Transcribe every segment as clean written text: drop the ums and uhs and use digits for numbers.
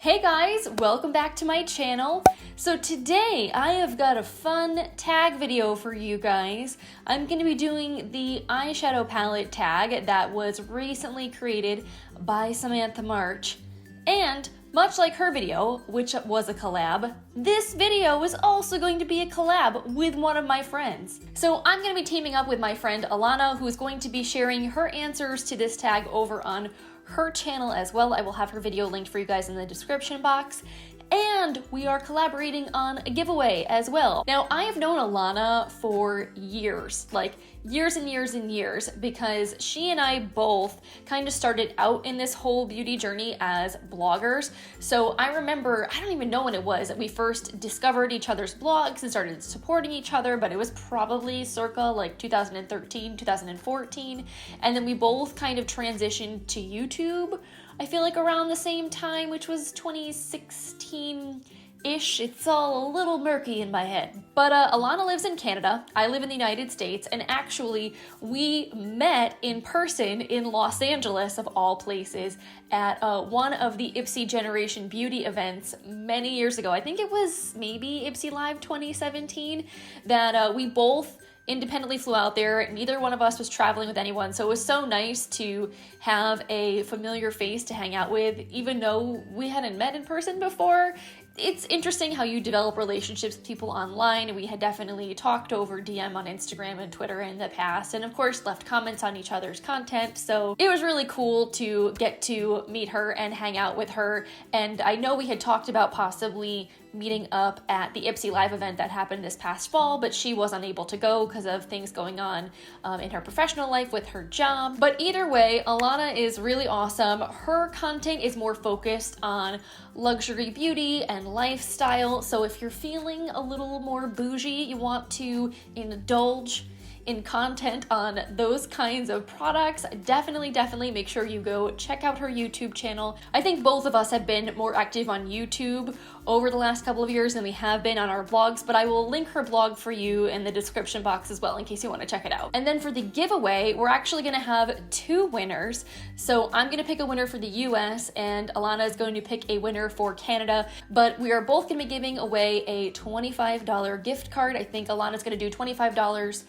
Hey guys, welcome back to my channel. So today I have got a fun tag video for you guys. I'm going to be doing the eyeshadow palette tag that was recently created by Samantha March. And much like her video, which was a collab, this video is also going to be a collab with one of my friends. So I'm going to be teaming up with my friend Alanna, who is going to be sharing her answers to this tag over on her channel as well. I will have her video linked for you guys in the description box. And we are collaborating on a giveaway as well. Now, I have known Alanna for years, like years and years and years, because she and I both kind of started out in this whole beauty journey as bloggers. So I remember, I don't even know when it was that we first discovered each other's blogs and started supporting each other, but it was probably circa like 2013, 2014. And then we both kind of transitioned to YouTube, I feel like around the same time, which was 2016-ish. It's all a little murky in my head. But Alanna lives in Canada, I live in the United States, and actually we met in person in Los Angeles, of all places, at one of the Ipsy Generation Beauty events many years ago. I think it was maybe Ipsy Live 2017 that we both independently flew out there. Neither one of us was traveling with anyone, so it was so nice to have a familiar face to hang out with, even though we hadn't met in person before. It's interesting how you develop relationships with people online. We had definitely talked over DM on Instagram and Twitter in the past, and of course left comments on each other's content, so it was really cool to get to meet her and hang out with her. And I know we had talked about possibly meeting up at the Ipsy Live event that happened this past fall, but she was unable to go because of things going on in her professional life with her job. But either way, Alanna is really awesome. Her content is more focused on luxury beauty and lifestyle, so if you're feeling a little more bougie, you want to indulge in content on those kinds of products, definitely make sure you go check out her YouTube channel. I think both of us have been more active on YouTube over the last couple of years than we have been on our blogs, but I will link her blog for you in the description box as well in case you want to check it out. And then for the giveaway, we're actually going to have two winners. So I'm going to pick a winner for the US and Alanna is going to pick a winner for Canada, but we are both going to be giving away a $25 gift card. I think Alanna's going to do $25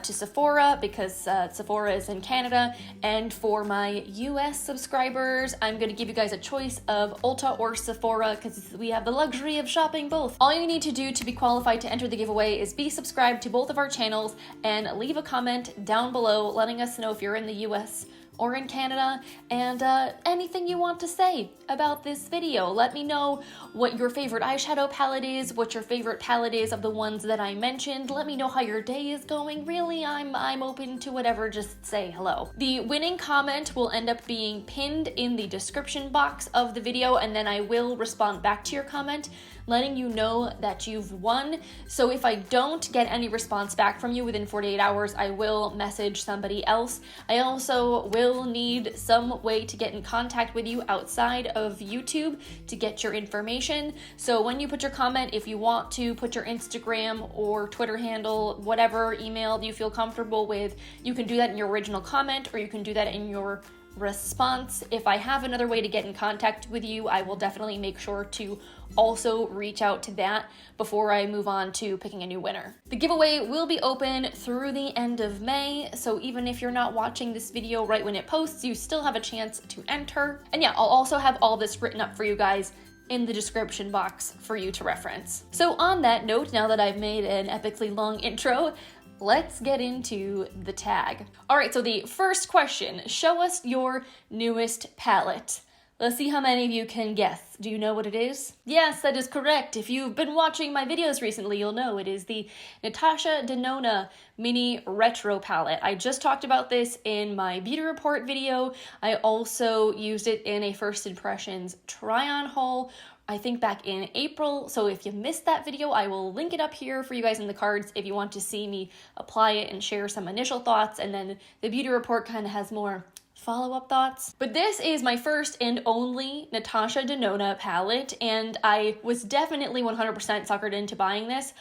to Sephora because Sephora is in Canada, and for my US subscribers, I'm going to give you guys a choice of Ulta or Sephora because we have the luxury of shopping both. All you need to do to be qualified to enter the giveaway is be subscribed to both of our channels and leave a comment down below letting us know if you're in the US or in Canada, and anything you want to say about this video. Let me know what your favorite eyeshadow palette is, what your favorite palette is of the ones that I mentioned. Let me know how your day is going. Really, I'm open to whatever, just say hello. The winning comment will end up being pinned in the description box of the video, and then I will respond back to your comment letting you know that you've won. So if I don't get any response back from you within 48 hours, I will message somebody else. I also will need some way to get in contact with you outside of YouTube to get your information. So when you put your comment, if you want to put your Instagram or Twitter handle, whatever email you feel comfortable with, you can do that in your original comment, or you can do that in your response. If I have another way to get in contact with you, I will definitely make sure to also reach out to that before I move on to picking a new winner. The giveaway will be open through the end of May, so even if you're not watching this video right when it posts, you still have a chance to enter. And yeah, I'll also have all this written up for you guys in the description box for you to reference. So on that note, now that I've made an epically long intro, let's get into the tag. All right, so the first question, show us your newest palette. Let's see how many of you can guess. Do you know what it is? Yes, that is correct. If you've been watching my videos recently, you'll know it is the Natasha Denona Mini Retro Palette. I just talked about this in my beauty report video. I also used it in a first impressions try-on haul, I think back in April. So if you missed that video, I will link it up here for you guys in the cards if you want to see me apply it and share some initial thoughts. And then the beauty report kind of has more follow-up thoughts. But this is my first and only Natasha Denona palette, and I was definitely 100% suckered into buying this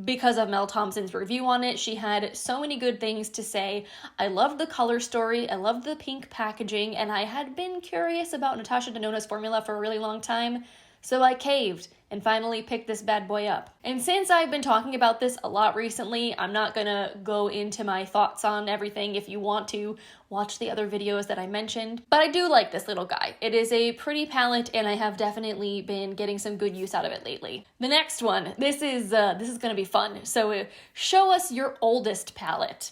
because of Mel Thompson's review on it. She had so many good things to say. I loved the color story, I loved the pink packaging, and I had been curious about Natasha Denona's formula for a really long time. So I caved and finally picked this bad boy up. And since I've been talking about this a lot recently, I'm not gonna go into my thoughts on everything. If you want to, watch the other videos that I mentioned. But I do like this little guy. It is a pretty palette, and I have definitely been getting some good use out of it lately. The next one, this is gonna be fun. So show us your oldest palette.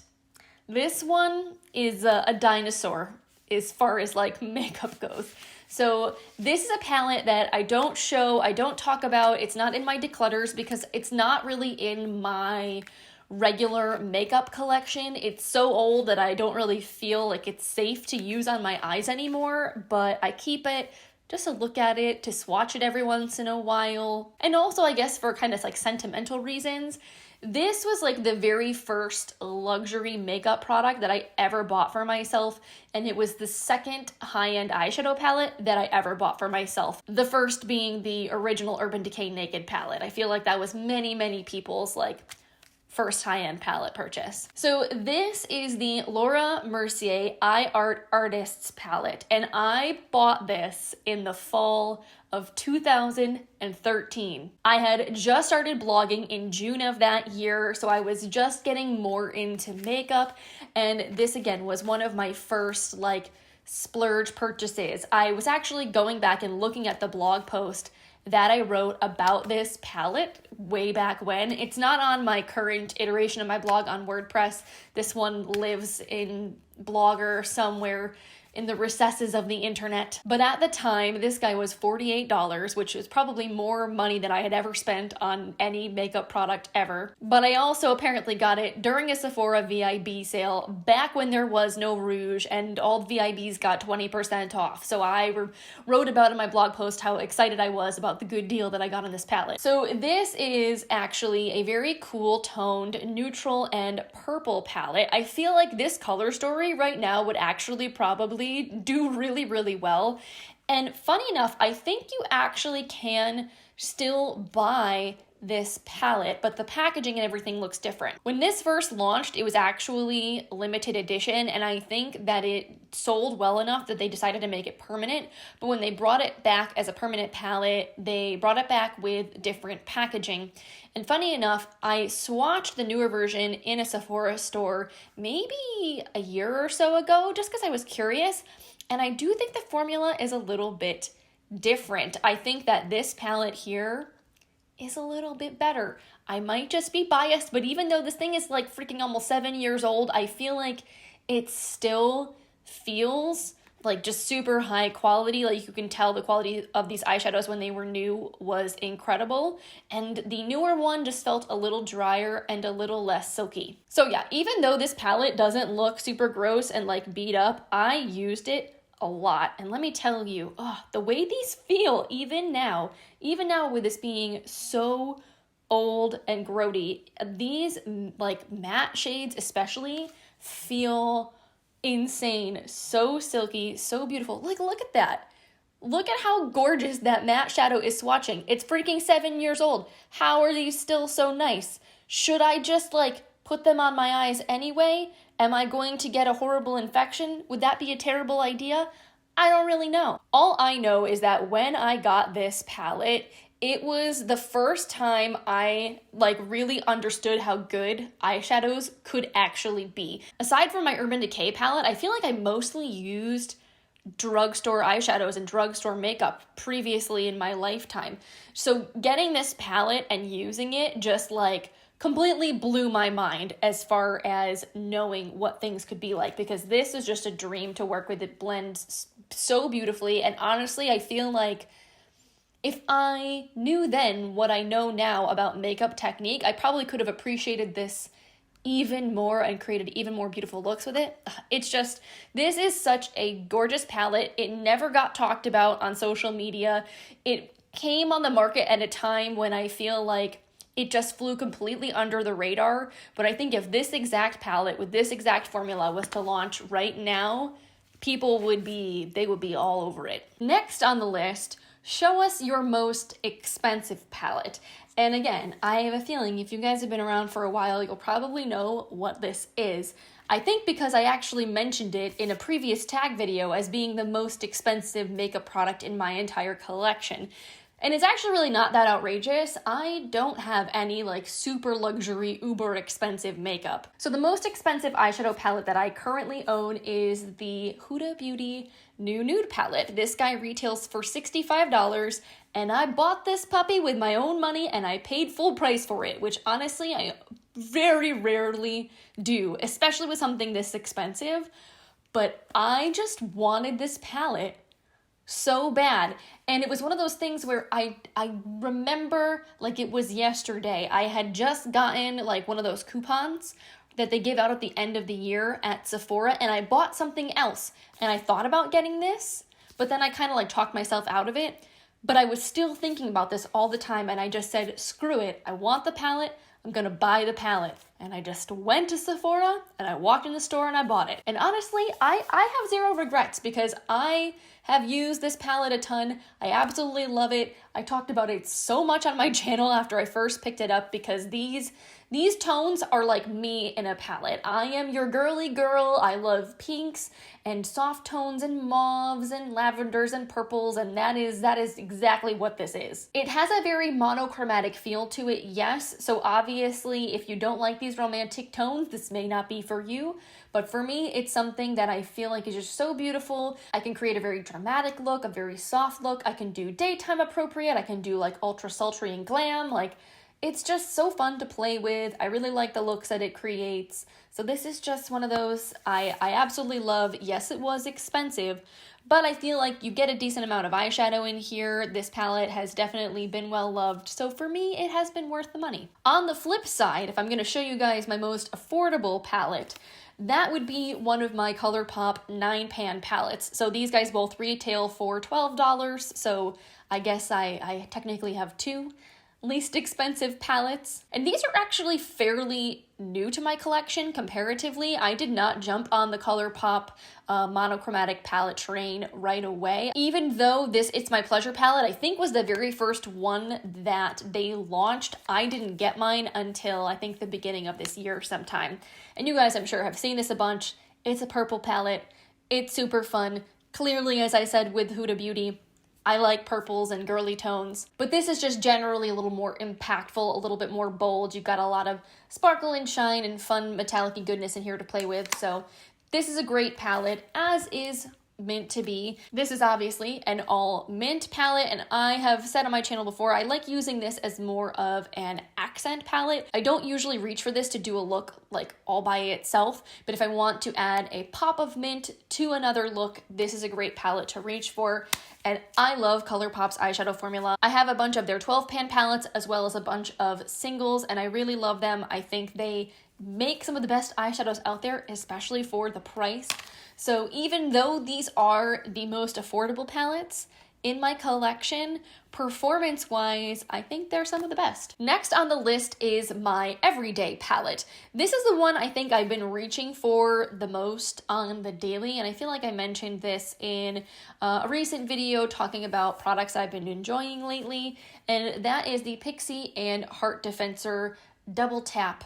This one is a dinosaur as far as like makeup goes. So this is a palette that I don't show, I don't talk about, it's not in my declutters because it's not really in my regular makeup collection. It's so old that I don't really feel like it's safe to use on my eyes anymore, but I keep it just to look at it, to swatch it every once in a while. And also I guess for kind of like sentimental reasons. This was like the very first luxury makeup product that I ever bought for myself, and it was the second high-end eyeshadow palette that I ever bought for myself. The first being the original Urban Decay Naked palette. I feel like that was many people's like first high-end palette purchase. So this is the Laura Mercier Eye Art Artists palette, and I bought this in the fall of 2013. I had just started blogging in June of that year, so I was just getting more into makeup, and this again was one of my first like splurge purchases. I was actually going back and looking at the blog post that I wrote about this palette way back when. It's not on my current iteration of my blog on WordPress. This one lives in Blogger somewhere in the recesses of the internet. But at the time, this guy was $48, which was probably more money than I had ever spent on any makeup product ever. But I also apparently got it during a Sephora VIB sale back when there was no rouge and all VIBs got 20% off. So I wrote about in my blog post how excited I was about the good deal that I got on this palette. So this is actually a very cool toned neutral and purple palette. I feel like this color story right now would actually probably do really well. And funny enough, I think you actually can still buy this palette, but the packaging and everything looks different. When this first launched, it was actually limited edition, and I think that it sold well enough that they decided to make it permanent. But when they brought it back as a permanent palette, they brought it back with different packaging. And funny enough, I swatched the newer version in a Sephora store maybe a year or so ago, just because I was curious. And I do think the formula is a little bit different. I think that this palette here is a little bit better. I might just be biased, but even though this thing is like freaking almost 7 years old, I feel like it still feels like just super high quality. Like you can tell the quality of these eyeshadows when they were new was incredible. And the newer one just felt a little drier and a little less silky. So yeah, even though this palette doesn't look super gross and like beat up, I used it a lot. And let me tell you, the way these feel even now with this being so old and grody, these like matte shades especially feel insane, so silky, so beautiful. Like, look at that. Look at how gorgeous that matte shadow is swatching. It's freaking 7 years old. How are these still so nice? Should I just like put them on my eyes anyway? Am I going to get a horrible infection? Would that be a terrible idea? I don't really know. All I know is that when I got this palette, it was the first time I like really understood how good eyeshadows could actually be. Aside from my Urban Decay palette, I feel like I mostly used drugstore eyeshadows and drugstore makeup previously in my lifetime. So getting this palette and using it just like completely blew my mind as far as knowing what things could be like, because this is just a dream to work with. It blends so beautifully, and honestly, I feel like if I knew then what I know now about makeup technique, I probably could have appreciated this even more and created even more beautiful looks with it. It's just, this is such a gorgeous palette. It never got talked about on social media. It came on the market at a time when I feel like it just flew completely under the radar. But I think if this exact palette with this exact formula was to launch right now, people would be all over it. Next on the list, show us your most expensive palette. And again, I have a feeling if you guys have been around for a while, you'll probably know what this is. I think because I actually mentioned it in a previous tag video as being the most expensive makeup product in my entire collection. And it's actually really not that outrageous. I don't have any like super luxury, uber expensive makeup. So the most expensive eyeshadow palette that I currently own is the Huda Beauty New Nude palette. This guy retails for $65, and I bought this puppy with my own money and I paid full price for it, which honestly I very rarely do, especially with something this expensive. But I just wanted this palette so bad. And it was one of those things where I remember like it was yesterday. I had just gotten like one of those coupons that they give out at the end of the year at Sephora, and I bought something else. And I thought about getting this, but then I kind of like talked myself out of it. But I was still thinking about this all the time, and I just said, screw it. I want the palette. I'm gonna buy the palette. And I just went to Sephora and I walked in the store and I bought it. And honestly, I have zero regrets because I have used this palette a ton. I absolutely love it. I talked about it so much on my channel after I first picked it up because these tones are like me in a palette. I am your girly girl. I love pinks and soft tones and mauves and lavenders and purples, and that is exactly what this is. It has a very monochromatic feel to it, yes. So obviously, if you don't like these romantic tones, this may not be for you. But for me, it's something that I feel like is just so beautiful. I can create a very dramatic look, a very soft look. I can do daytime appropriate. I can do like ultra sultry and glam. Like, it's just so fun to play with. I really like the looks that it creates. So this is just one of those I absolutely love. Yes, it was expensive, but I feel like you get a decent amount of eyeshadow in here. This palette has definitely been well loved. So for me, it has been worth the money. On the flip side, if I'm going to show you guys my most affordable palette, that would be one of my ColourPop 9-pan palettes. So these guys both retail for $12. So I guess I technically have two least expensive palettes. And these are actually fairly new to my collection comparatively. I did not jump on the ColourPop monochromatic palette train right away. Even though this It's My Pleasure palette, I think was the very first one that they launched. I didn't get mine until I think the beginning of this year sometime. And you guys, I'm sure, have seen this a bunch. It's a purple palette. It's super fun. Clearly, as I said with Huda Beauty, I like purples and girly tones, but this is just generally a little more impactful, a little bit more bold. You've got a lot of sparkle and shine and fun metallic-y goodness in here to play with, so this is a great palette, as is meant to be. This is obviously an all mint palette, and I have said on my channel before, I like using this as more of an accent palette. I don't usually reach for this to do a look like all by itself, but if I want to add a pop of mint to another look, this is a great palette to reach for. And I love ColourPop's eyeshadow formula. I have a bunch of their 12-pan palettes as well as a bunch of singles, and I really love them. I think they make some of the best eyeshadows out there, especially for the price. So even though these are the most affordable palettes in my collection, performance-wise, I think they're some of the best. Next on the list is my everyday palette. This is the one I think I've been reaching for the most on the daily, and I feel like I mentioned this in a recent video talking about products I've been enjoying lately, and that is the Pixie and Heart Defensor Double Tap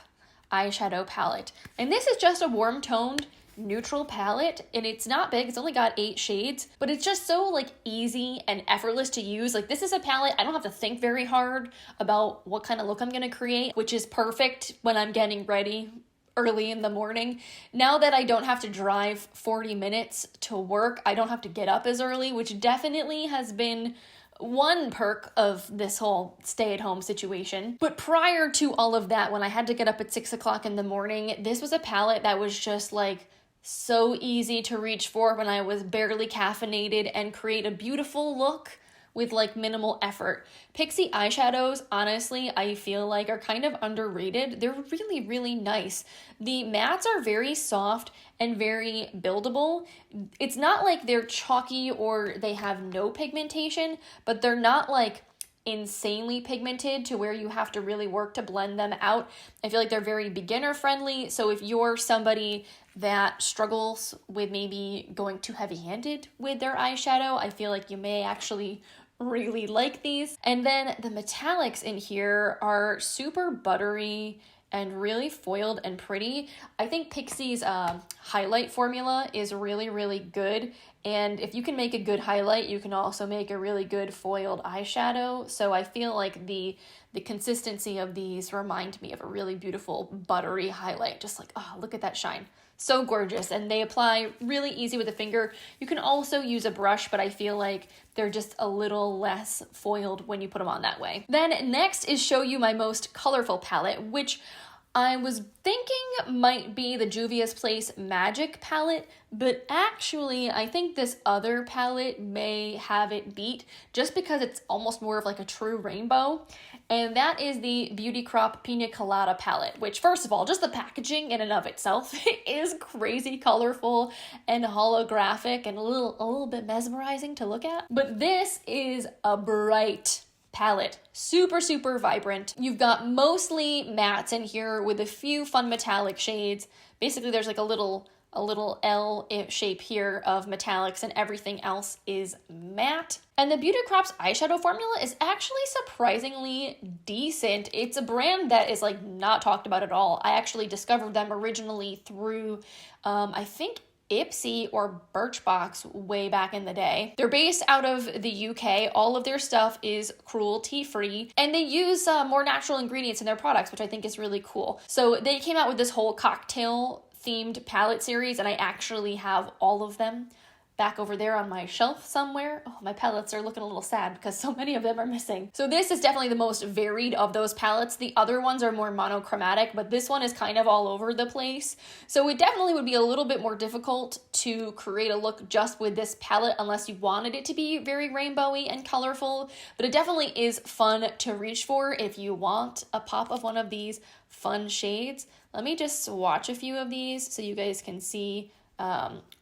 eyeshadow palette. And this is just a warm-toned neutral palette, and it's not big. It's only got 8 shades, but it's just so like easy and effortless to use. Like, this is a palette I don't have to think very hard about what kind of look I'm gonna create, which is perfect when I'm getting ready early in the morning. Now that I don't have to drive 40 minutes to work, I don't have to get up as early, which definitely has been one perk of this whole stay-at-home situation. But prior to all of that, when I had to get up at 6 o'clock in the morning, this was a palette that was just like so easy to reach for when I was barely caffeinated and create a beautiful look with like minimal effort. Pixie eyeshadows, honestly, I feel like are kind of underrated. They're really, really nice. The mattes are very soft and very buildable. It's not like they're chalky or they have no pigmentation, but they're not like insanely pigmented to where you have to really work to blend them out. I feel like they're very beginner friendly. So if you're somebody that struggles with maybe going too heavy-handed with their eyeshadow, I feel like you may actually really like these. And then the metallics in here are super buttery and really foiled and pretty. I think Pixie's highlight formula is really, really good. And if you can make a good highlight, you can also make a really good foiled eyeshadow. So I feel like the consistency of these remind me of a really beautiful buttery highlight. Just like, oh, look at that shine. So gorgeous. And they apply really easy with a finger. You can also use a brush, but I feel like they're just a little less foiled when you put them on that way. Then next is show you my most colorful palette, which I was thinking might be the Juvia's Place Magic palette, but actually I think this other palette may have it beat just because it's almost more of like a true rainbow. And that is the Beauty Crop Pina Colada palette, which first of all, just the packaging in and of itself is crazy colorful and holographic and a little bit mesmerizing to look at. But this is a bright palette. Super, super vibrant. You've got mostly mattes in here with a few fun metallic shades. Basically, there's like a little L shape here of metallics and everything else is matte. And the Beauty Crop's eyeshadow formula is actually surprisingly decent. It's a brand that is like not talked about at all. I actually discovered them originally through, I think Ipsy or Birchbox way back in the day. They're based out of the UK. All of their stuff is cruelty-free, and they use more natural ingredients in their products, which I think is really cool. So they came out with this whole cocktail themed palette series, and I actually have all of them back over there on my shelf somewhere. Oh, my palettes are looking a little sad because so many of them are missing. So this is definitely the most varied of those palettes. The other ones are more monochromatic, but this one is kind of all over the place. So it definitely would be a little bit more difficult to create a look just with this palette unless you wanted it to be very rainbowy and colorful. But it definitely is fun to reach for if you want a pop of one of these fun shades. Let me just swatch a few of these so you guys can see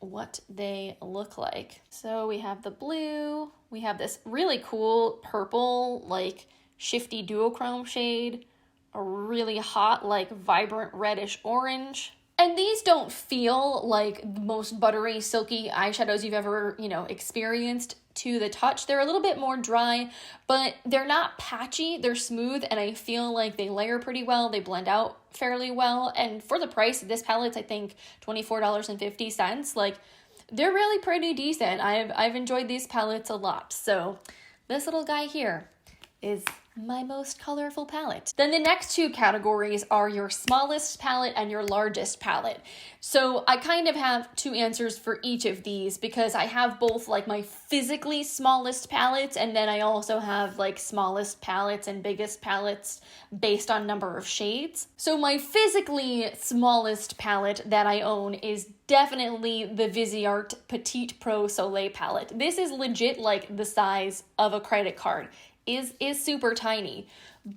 what they look like. So we have the blue, we have this really cool purple, like shifty duochrome shade, a really hot, like vibrant reddish orange. And these don't feel like the most buttery, silky eyeshadows you've ever, experienced to the touch. They're a little bit more dry, but they're not patchy. They're smooth, and I feel like they layer pretty well. They blend out fairly well. And for the price of this palette's, I think $24.50. Like, they're really pretty decent. I've enjoyed these palettes a lot. So this little guy here is my most colorful palette. Then the next two categories are your smallest palette and your largest palette. So I kind of have two answers for each of these because I have both like my physically smallest palettes, and then I also have like smallest palettes and biggest palettes based on number of shades. So my physically smallest palette that I own is definitely the Visi Art Petite Pro Soleil palette. This is legit like the size of a credit card. Is super tiny,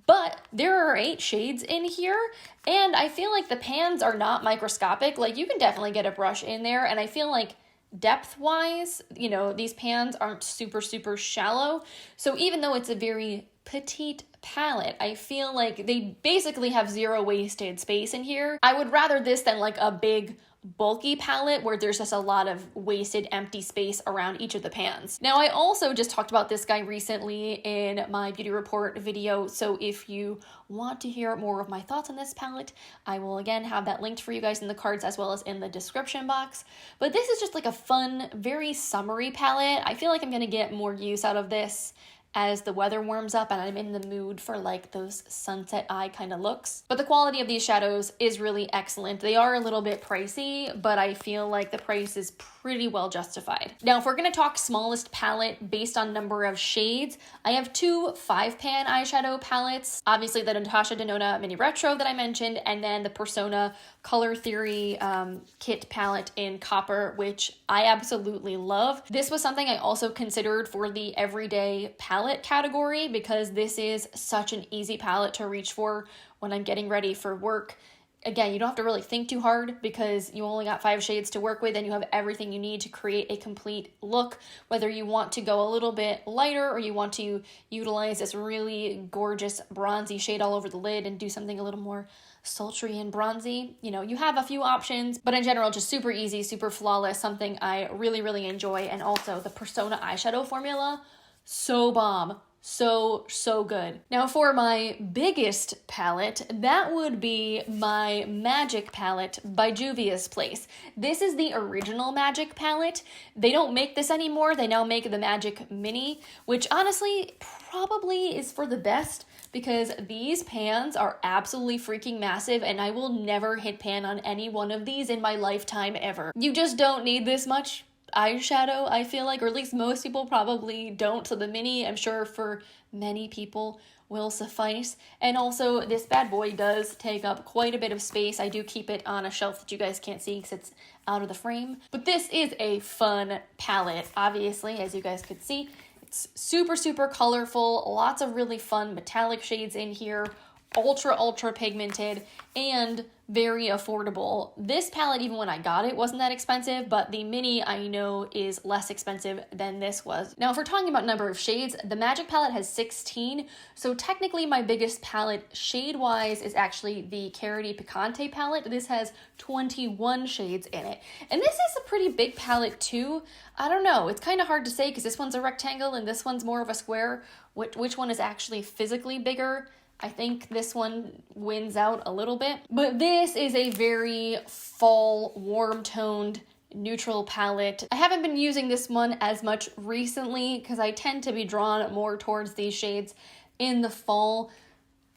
but there are 8 shades in here, and I feel like the pans are not microscopic. Like, you can definitely get a brush in there, and I feel like depth-wise, these pans aren't super, super shallow. So even though it's a very petite palette, I feel like they basically have zero wasted space in here. I would rather this than like a big bulky palette where there's just a lot of wasted empty space around each of the pans. Now, I also just talked about this guy recently in my beauty report video, so if you want to hear more of my thoughts on this palette, I will again have that linked for you guys in the cards as well as in the description box. But this is just like a fun, very summery palette. I feel like I'm gonna get more use out of this as the weather warms up and I'm in the mood for like those sunset eye kind of looks. But the quality of these shadows is really excellent. They are a little bit pricey, but I feel like the price is pretty well justified. Now, if we're gonna talk smallest palette based on number of shades, I have 2 5-pan eyeshadow palettes. Obviously the Natasha Denona Mini Retro that I mentioned, and then the Persona Color Theory kit palette in copper, which I absolutely love. This was something I also considered for the everyday palette category because this is such an easy palette to reach for when I'm getting ready for work. Again, you don't have to really think too hard because you only got 5 shades to work with and you have everything you need to create a complete look, whether you want to go a little bit lighter or you want to utilize this really gorgeous bronzy shade all over the lid and do something a little more sultry and bronzy. You have a few options, but in general, just super easy, super flawless, something I really, really enjoy. And also the Persona eyeshadow formula, so bomb. so good. Now for my biggest palette, that would be my Magic palette by Juvia's Place. This is the original Magic palette. They don't make this anymore. They now make the Magic Mini, which honestly probably is for the best because these pans are absolutely freaking massive and I will never hit pan on any one of these in my lifetime ever. You just don't need this much eyeshadow, I feel like, or at least most people probably don't, so the mini, I'm sure for many people, will suffice. And also, this bad boy does take up quite a bit of space. I do keep it on a shelf that you guys can't see because it's out of the frame. But this is a fun palette, obviously, as you guys could see. It's super colorful, lots of really fun metallic shades in here, ultra pigmented, and very affordable. This palette, even when I got it, wasn't that expensive, but the mini I know is less expensive than this was. Now, if we're talking about number of shades, the Magic palette has 16, so technically my biggest palette shade-wise is actually the Caridy Picante palette. This has 21 shades in it. And this is a pretty big palette too. I don't know, it's kind of hard to say because this one's a rectangle and this one's more of a square. Which one is actually physically bigger? I think this one wins out a little bit, but this is a very fall, warm-toned, neutral palette. I haven't been using this one as much recently because I tend to be drawn more towards these shades in the fall,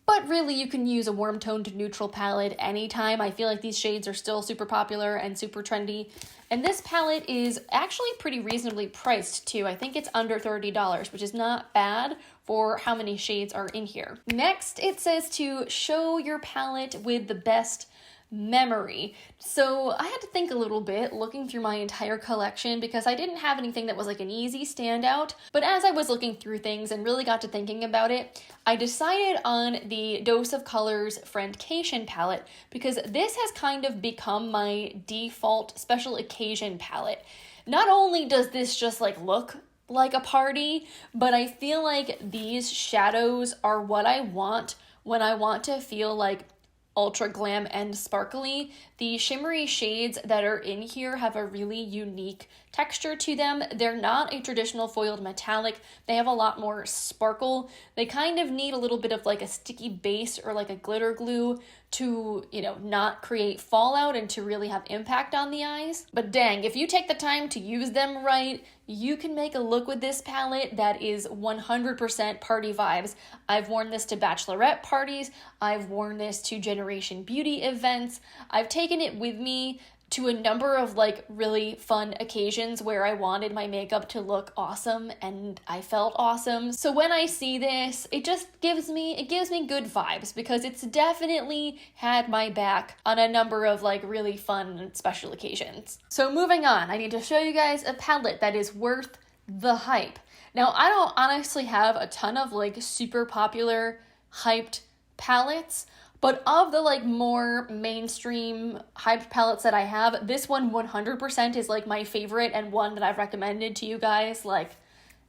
but really you can use a warm-toned neutral palette anytime. I feel like these shades are still super popular and super trendy, and this palette is actually pretty reasonably priced too. I think it's under $30, which is not bad for how many shades are in here. Next, it says to show your palette with the best memory. So I had to think a little bit looking through my entire collection because I didn't have anything that was like an easy standout. But as I was looking through things and really got to thinking about it, I decided on the Dose of Colors Friendcation palette because this has kind of become my default special occasion palette. Not only does this just like look like a party, but I feel like these shadows are what I want when I want to feel like ultra glam and sparkly. The shimmery shades that are in here have a really unique texture to them. They're not a traditional foiled metallic. They have a lot more sparkle. They kind of need a little bit of like a sticky base or like a glitter glue to, you know, not create fallout and to really have impact on the eyes. But dang, if you take the time to use them right, you can make a look with this palette that is 100% party vibes. I've worn this to bachelorette parties. I've worn this to Generation Beauty events. I've taken it with me to a number of like really fun occasions where I wanted my makeup to look awesome and I felt awesome. So when I see this, it just gives me good vibes because it's definitely had my back on a number of like really fun and special occasions. So moving on, I need to show you guys a palette that is worth the hype. Now, I don't honestly have a ton of like super popular hyped palettes, but of the like more mainstream hyped palettes that I have, this one 100% is like my favorite and one that I've recommended to you guys like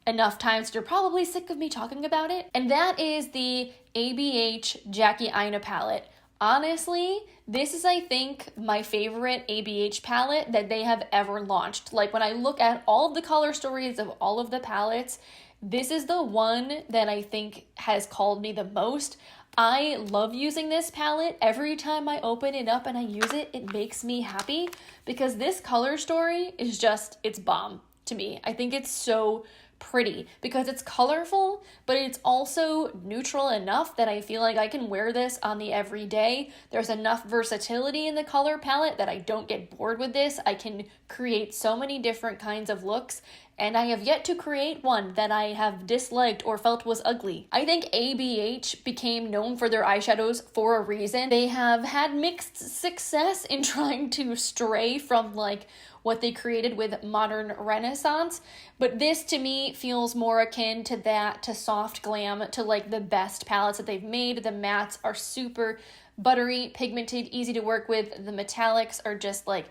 enough times that you're probably sick of me talking about it. And that is the ABH Jackie Aina palette. Honestly, this is I think my favorite ABH palette that they have ever launched. Like when I look at all of the color stories of all of the palettes, this is the one that I think has called me the most. I love using this palette. Every time I open it up and I use it, it makes me happy because this color story is just, it's bomb to me. I think it's so pretty because it's colorful, but it's also neutral enough that I feel like I can wear this on the everyday. There's enough versatility in the color palette that I don't get bored with this. I can create so many different kinds of looks, and I have yet to create one that I have disliked or felt was ugly. I think ABH became known for their eyeshadows for a reason. They have had mixed success in trying to stray from like what they created with modern Renaissance, but this to me feels more akin to that, to soft glam, to like the best palettes that they've made. The mattes are super buttery, pigmented, easy to work with. The metallics are just like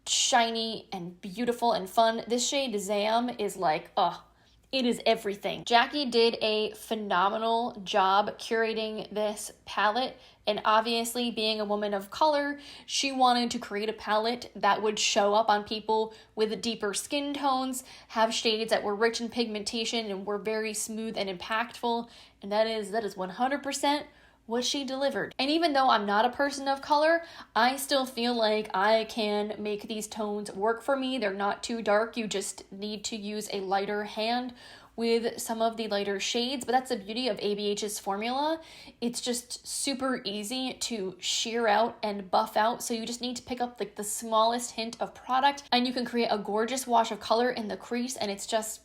shiny and beautiful and fun. This shade Zam is like, It is everything. Jackie did a phenomenal job curating this palette, and obviously being a woman of color, she wanted to create a palette that would show up on people with deeper skin tones, have shades that were rich in pigmentation and were very smooth and impactful, and that is 100% what she delivered. And even though I'm not a person of color, I still feel like I can make these tones work for me. They're not too dark. You just need to use a lighter hand with some of the lighter shades, but that's the beauty of ABH's formula. It's just super easy to sheer out and buff out, so you just need to pick up like the smallest hint of product and you can create a gorgeous wash of color in the crease, and it's just,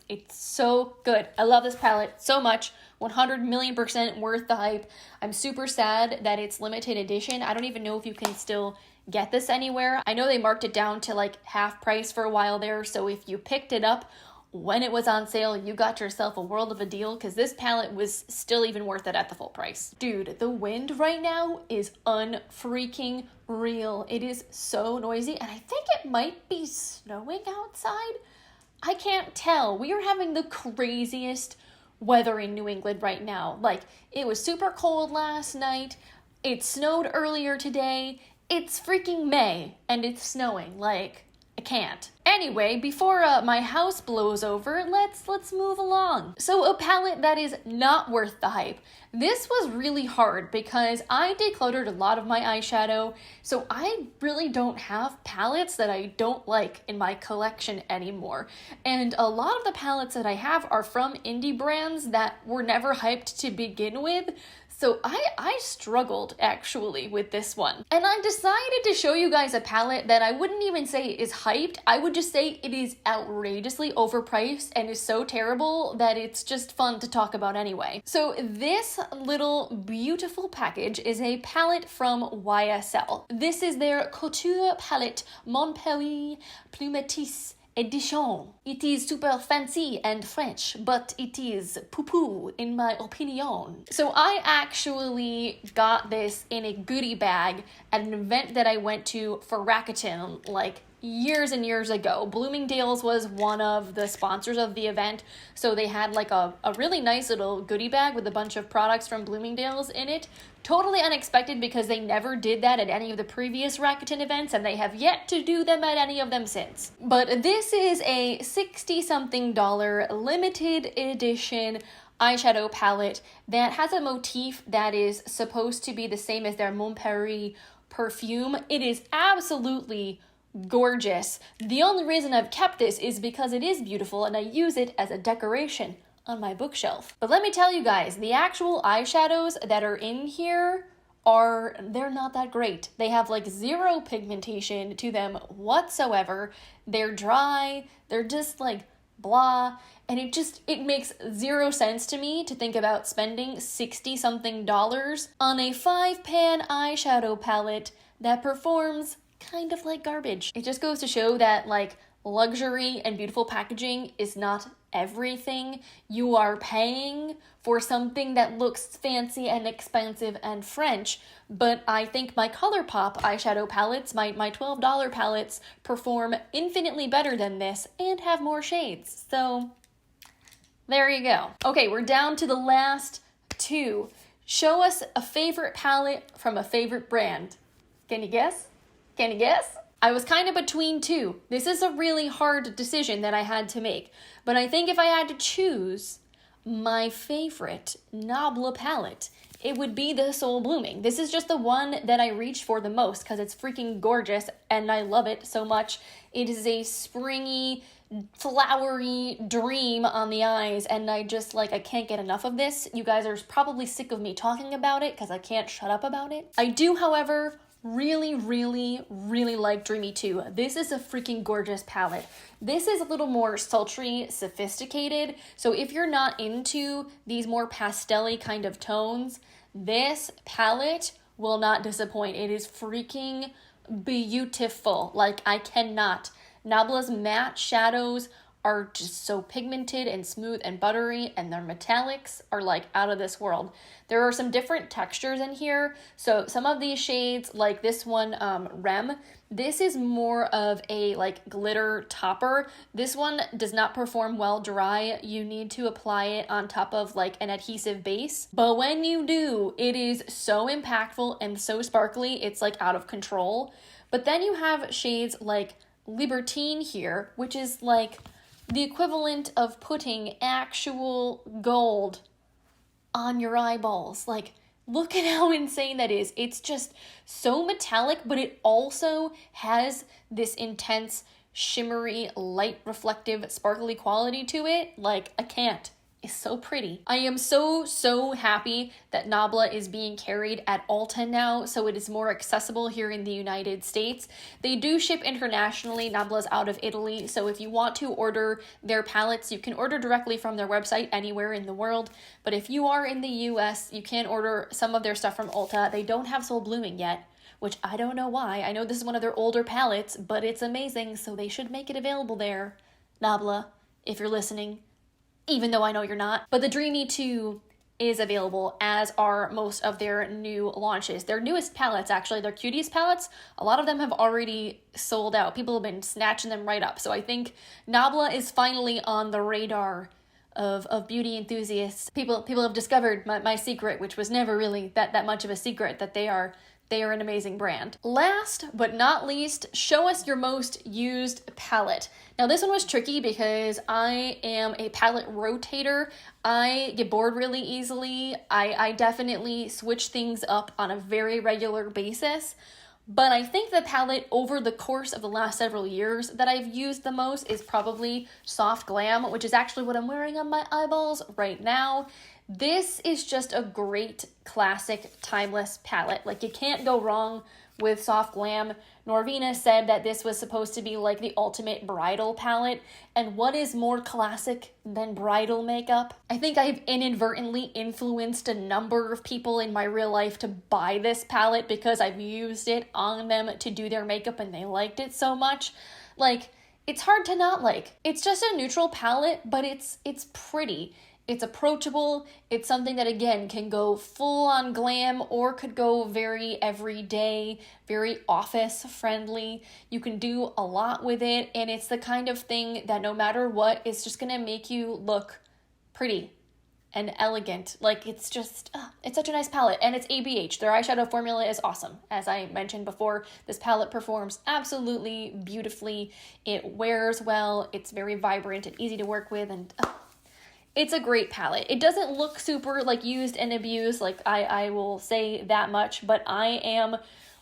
it's so good. I love this palette so much. 100,000,000% worth the hype. I'm super sad that it's limited edition. I don't even know if you can still get this anywhere. I know they marked it down to like half price for a while there, so if you picked it up when it was on sale, you got yourself a world of a deal, because this palette was still even worth it at the full price. Dude, the wind right now is unfreaking real. It is so noisy, and I think it might be snowing outside. I can't tell. We are having the craziest weather in New England right now. Like, it was super cold last night. It snowed earlier today. It's freaking May and it's snowing. Like, I can't. Anyway, before my house blows over, let's move along. So a palette that is not worth the hype. This was really hard because I decluttered a lot of my eyeshadow, so I really don't have palettes that I don't like in my collection anymore. And a lot of the palettes that I have are from indie brands that were never hyped to begin with. So I struggled actually with this one. And I decided to show you guys a palette that I wouldn't even say is hyped. I would just say it is outrageously overpriced and is so terrible that it's just fun to talk about anyway. So this little beautiful package is a palette from YSL. This is their Couture Palette Montpellier Plumetis Edition. It is super fancy and French, but it is poo-poo in my opinion. So I actually got this in a goodie bag at an event that I went to for Rakuten like years and years ago. Bloomingdale's was one of the sponsors of the event, so they had like a really nice little goodie bag with a bunch of products from Bloomingdale's in it. Totally unexpected because they never did that at any of the previous Rakuten events, and they have yet to do them at any of them since. But this is a $60-something limited edition eyeshadow palette that has a motif that is supposed to be the same as their Montpellier perfume. It is absolutely gorgeous. The only reason I've kept this is because it is beautiful and I use it as a decoration on my bookshelf. But let me tell you guys, the actual eyeshadows that are in here they're not that great. They have like zero pigmentation to them whatsoever. They're dry, they're just like blah, and it makes zero sense to me to think about spending $60-something on a 5-pan eyeshadow palette that performs kind of like garbage. It just goes to show that like luxury and beautiful packaging is not everything. You are paying for something that looks fancy and expensive and French, but I think my ColourPop eyeshadow palettes, my $12 palettes, perform infinitely better than this and have more shades. So there you go. Okay, we're down to the last two. Show us a favorite palette from a favorite brand. Can you guess? Can you guess? I was kind of between two. This is a really hard decision that I had to make, but I think if I had to choose my favorite Nabla palette, it would be the Soul Blooming. This is just the one that I reach for the most because it's freaking gorgeous and I love it so much. It is a springy, flowery dream on the eyes, and I can't get enough of this. You guys are probably sick of me talking about it because I can't shut up about it. I do, however, really like Dreamy 2. This is a freaking gorgeous palette. This is a little more sultry, sophisticated, so if you're not into these more pastel-y kind of tones, this palette will not disappoint. It is freaking beautiful. Like, I cannot. Nabla's matte shadows are just so pigmented and smooth and buttery, and their metallics are like out of this world. There are some different textures in here. So some of these shades, like this one, Rem, this is more of a like glitter topper. This one does not perform well dry. You need to apply it on top of like an adhesive base. But when you do, it is so impactful and so sparkly, it's like out of control. But then you have shades like Libertine here, which is like the equivalent of putting actual gold on your eyeballs. Like, look at how insane that is. It's just so metallic, but it also has this intense, shimmery, light, reflective, sparkly quality to it. Like, I can't. It's so pretty. I am so happy that Nabla is being carried at Ulta now, so it is more accessible here in the United States. They do ship internationally. Nabla's out of Italy, so if you want to order their palettes, you can order directly from their website anywhere in the world. But if you are in the US, you can order some of their stuff from Ulta. They don't have Soul Blooming yet, which I don't know why. I know this is one of their older palettes, but it's amazing, so they should make it available there. Nabla, if you're listening, even though I know you're not. But the Dreamy 2 is available, as are most of their new launches. Their newest palettes, actually, their Cuties palettes, a lot of them have already sold out. People have been snatching them right up. So I think Nabla is finally on the radar of beauty enthusiasts. People have discovered my secret, which was never really that much of a secret, that they are an amazing brand. Last but not least, show us your most used palette. Now this one was tricky because I am a palette rotator. I get bored really easily. I definitely switch things up on a very regular basis. But I think the palette over the course of the last several years that I've used the most is probably Soft Glam, which is actually what I'm wearing on my eyeballs right now. This is just a great classic timeless palette. Like, you can't go wrong with Soft Glam. Norvina said that this was supposed to be like the ultimate bridal palette, and what is more classic than bridal makeup? I think I've inadvertently influenced a number of people in my real life to buy this palette because I've used it on them to do their makeup and they liked it so much. Like, it's hard to not like. It's just a neutral palette, but it's pretty. It's approachable. It's something that, again, can go full on glam or could go very everyday, very office friendly. You can do a lot with it, and it's the kind of thing that no matter what, it's just gonna make you look pretty and elegant. Like, it's just, it's such a nice palette, and it's ABH. Their eyeshadow formula is awesome. As I mentioned before, this palette performs absolutely beautifully. It wears well. It's very vibrant and easy to work with, and it's a great palette. It doesn't look super like used and abused, like I will say that much, but I am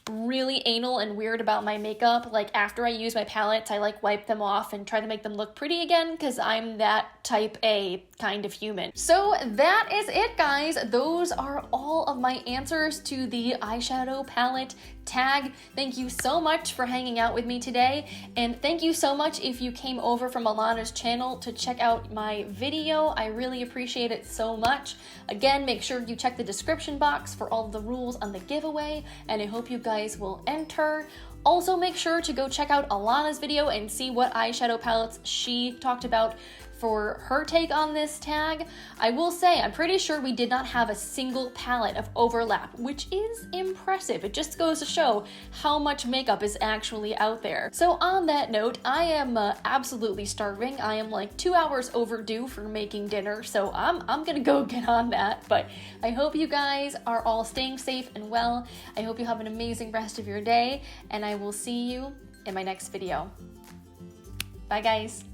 really anal and weird about my makeup. Like, after I use my palettes, I like wipe them off and try to make them look pretty again because I'm that type A kind of human. So that is it, guys. Those are all of my answers to the eyeshadow palette tag. Thank you so much for hanging out with me today, and thank you so much if you came over from Alanna's channel to check out my video. I really appreciate it so much. Again, make sure you check the description box for all the rules on the giveaway, and I hope you guys will enter. Also, make sure to go check out Alanna's video and see what eyeshadow palettes she talked about for her take on this tag. I will say, I'm pretty sure we did not have a single palette of overlap, which is impressive. It just goes to show how much makeup is actually out there. So on that note, I am absolutely starving. I am like 2 hours overdue for making dinner, so I'm gonna go get on that. But I hope you guys are all staying safe and well. I hope you have an amazing rest of your day, and I will see you in my next video. Bye, guys.